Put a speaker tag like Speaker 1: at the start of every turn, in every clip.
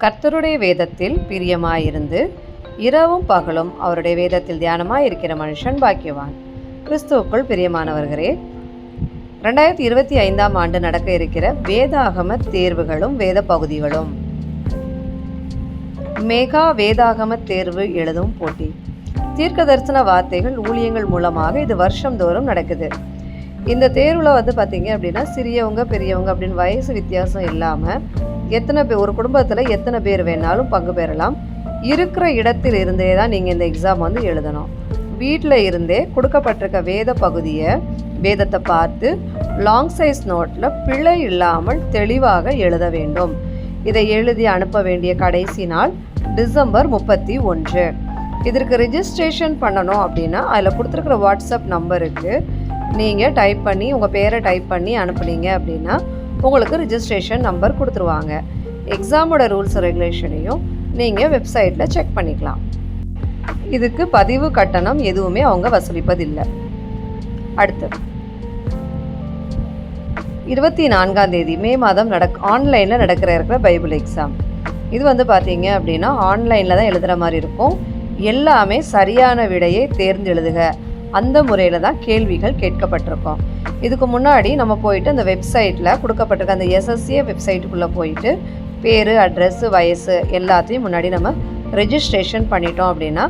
Speaker 1: கர்த்தருடைய வேதத்தில் பிரியமாயிருந்து இரவும் பகலும் அவருடைய வேதத்தில் தியானமாயிருக்கிற மனுஷன் பாக்கியவான். கிறிஸ்துவுக்குள் பிரியமானவர்களே, 2025ஆம் ஆண்டு நடக்க இருக்கிற வேதாகம தேர்வுகளும் வேத பகுதிகளும். மெகா வேதாகம தேர்வு எழுதும் போட்டி. தீர்க்க தரிசன வார்த்தைகள் ஊழியங்கள் மூலமாக இது வருஷந்தோறும் நடக்குது. இந்த தேர்வில் பார்த்தீங்க அப்படின்னா சிறியவங்க பெரியவங்க அப்படின்னு வயசு வித்தியாசம் இல்லாமல் எத்தனை பேர், ஒரு குடும்பத்தில் எத்தனை பேர் வேணாலும் பங்கு பெறலாம். இருக்கிற இடத்தில் இருந்தே தான் நீங்கள் இந்த எக்ஸாம் எழுதணும். வீட்டில் இருந்தே கொடுக்கப்பட்டிருக்க வேத பகுதியை, வேதத்தை பார்த்து லாங் சைஸ் நோட்டில் பிழை இல்லாமல் தெளிவாக எழுத வேண்டும். இதை எழுதி அனுப்ப வேண்டிய கடைசி நாள் டிசம்பர் 31. இதற்கு ரிஜிஸ்ட்ரேஷன் பண்ணணும் அப்படின்னா அதில் கொடுத்துருக்குற வாட்ஸ்அப் நம்பருக்கு நீங்கள் டைப் பண்ணி உங்கள் பேரை டைப் பண்ணி அனுப்புனீங்க அப்படின்னா உங்களுக்கு ரிஜிஸ்ட்ரேஷன் நம்பர் கொடுத்துருவாங்க. எக்ஸாமோட ரூல்ஸ் ரெகுலேஷனையும் நீங்கள் வெப்சைட்டில் செக் பண்ணிக்கலாம். இதுக்கு பதிவு கட்டணம் எதுவுமே அவங்க வசூலிப்பதில்லை. அடுத்து 24ஆம் தேதி மே மாதம் ஆன்லைனில் இருக்கிற பைபிள் எக்ஸாம். இது பார்த்தீங்க அப்படின்னா ஆன்லைனில் தான் எழுதுகிற மாதிரி இருக்கும். எல்லாமே சரியான விடையை தேர்ந்தெழுதுக, அந்த முறையில் தான் கேள்விகள் கேட்கப்பட்டிருக்கோம். இதுக்கு முன்னாடி நம்ம போயிட்டு அந்த வெப்சைட்டில் கொடுக்கப்பட்டிருக்க அந்த எஸ்எஸ்ஏ வெப்சைட்டுக்குள்ளே போயிட்டு பேர், அட்ரஸ்ஸு, வயசு எல்லாத்தையும் முன்னாடி நம்ம ரெஜிஸ்ட்ரேஷன் பண்ணிட்டோம் அப்படின்னா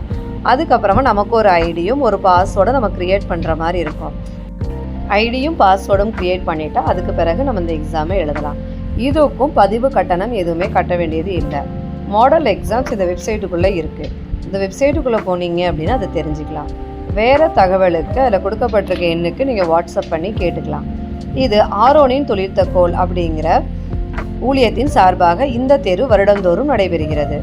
Speaker 1: அதுக்கப்புறமா நமக்கு ஒரு ஐடியும் ஒரு பாஸ்வேர்டும் நம்ம க்ரியேட் பண்ணுற மாதிரி இருக்கும். ஐடியும் பாஸ்வேர்டும் க்ரியேட் பண்ணிவிட்டா அதுக்கு பிறகு நம்ம இந்த எக்ஸாமை எழுதலாம். இதுக்கும் பதிவு கட்டணம் எதுவுமே கட்ட வேண்டியது இல்லை. மாடல் எக்ஸாம்ஸ் இந்த வெப்சைட்டுக்குள்ளே இருக்குது. இந்த வெப்சைட்டுக்குள்ளே போனீங்க அப்படின்னா அதை தெரிஞ்சுக்கலாம். வேறு தகவலுக்கு அதில் கொடுக்கப்பட்டிருக்க எண்ணுக்கு நீங்கள் வாட்ஸ்அப் பண்ணி கேட்டுக்கலாம். இது ஆரோனின் தொழிற்தக்கோல் அப்படிங்கிற ஊழியத்தின் சார்பாக இந்த தேர்வு வருடந்தோறும் நடைபெறுகிறது.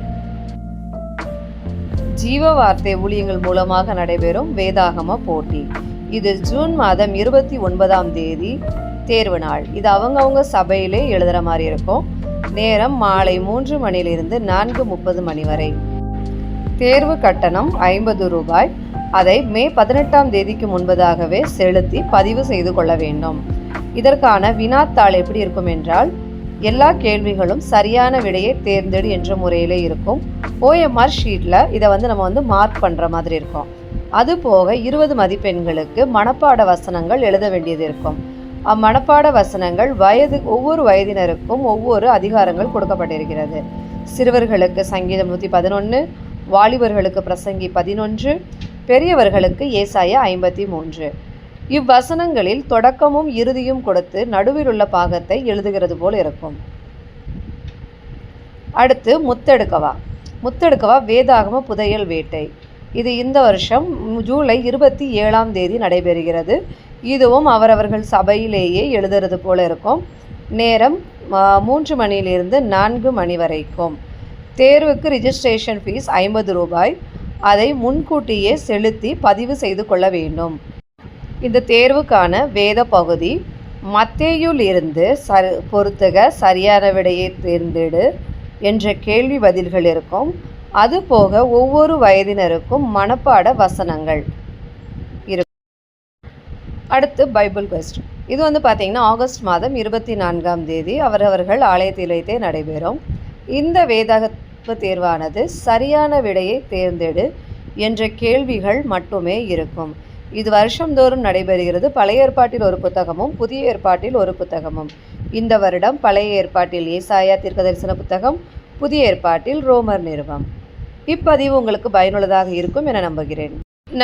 Speaker 1: ஜீவ வார்த்தை ஊழியங்கள் மூலமாக நடைபெறும் வேதாகம போட்டி. இது ஜூன் மாதம் 29ஆம் தேதி தேர்வு நாள். இது அவங்கவுங்க சபையிலே எழுதுகிற மாதிரி இருக்கும். நேரம் மாலை 3 மணியிலிருந்து 4:30 மணி வரை. தேர்வு கட்டணம் 50 ரூபாய். அதை மே 18ஆம் தேதிக்கு முன்பதாகவே செலுத்தி பதிவு செய்து கொள்ள வேண்டும். இதற்கான வினாத்தாள் எப்படி இருக்கும் என்றால், எல்லா கேள்விகளும் சரியான விடையை தேர்ந்தெடு என்ற முறையிலே இருக்கும். OMR ஷீட்டில் இதை நம்ம மார்க் பண்ணுற மாதிரி இருக்கும். அதுபோக 20 மதிப்பெண்களுக்கு மனப்பாட வசனங்கள் எழுத வேண்டியது இருக்கும். அம்மனப்பாட வசனங்கள் ஒவ்வொரு வயதினருக்கும் ஒவ்வொரு அதிகாரங்கள் கொடுக்கப்பட்டிருக்கிறது. சிறுவர்களுக்கு சங்கீதம் 111, வாலிபர்களுக்கு பிரசங்கி 11, பெரியவர்களுக்கு ஏசாயா 53. இவ்வசனங்களில் தொடக்கமும் இறுதியும் கொடுத்து நடுவில் உள்ள பாகத்தை எழுதுகிறது போல் இருக்கும். அடுத்து முத்தெடுக்கவா வேதாகம புதையல் வேட்டை. இது இந்த வருஷம் ஜூலை 27ஆம் தேதி நடைபெறுகிறது. இதுவும் அவரவர்கள் சபையிலேயே எழுதுறது போல இருக்கும். நேரம் 3 மணியிலிருந்து 4 மணி வரைக்கும். தேர்வுக்கு ரிஜிஸ்ட்ரேஷன் ஃபீஸ் 50 ரூபாய். அதை முன்கூட்டியே செலுத்தி பதிவு செய்து கொள்ள வேண்டும். இந்த தேர்வுக்கான வேத பகுதி மத்தேயுவிலிருந்து பொறுத்துக, சரியான விடையை தேர்ந்தெடு என்ற கேள்வி பதில்கள் இருக்கும். அதுபோக ஒவ்வொரு வயதினருக்கும் மனப்பாட வசனங்கள் இருக்கும். அடுத்து பைபிள் குவெஸ்ட். இது பார்த்தீங்கன்னா ஆகஸ்ட் மாதம் 24ஆம் தேதி அவரவர்கள் ஆலயத்தில் வைத்தே நடைபெறும். இந்த வேதாகம தேர்வானது சரியான விடையை தேர்ந்தெடு என்ற கேள்விகள் மட்டுமே இருக்கும். இது வருஷந்தோறும் நடைபெறுகிறது. பழைய ஏற்பாட்டில் ஒரு புத்தகமும் புதிய ஏற்பாட்டில் ஒரு புத்தகமும். இந்த வருடம் பழைய ஏற்பாட்டில் ஏசாயா தீர்க்கதரிசன புத்தகம், புதிய ஏற்பாட்டில் ரோமர் நிருபம். இப்பதிவு உங்களுக்கு பயனுள்ளதாக இருக்கும் என நம்புகிறேன்.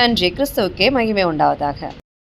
Speaker 1: நன்றி. கிறிஸ்துவுக்கே மகிமை உண்டாவதாக.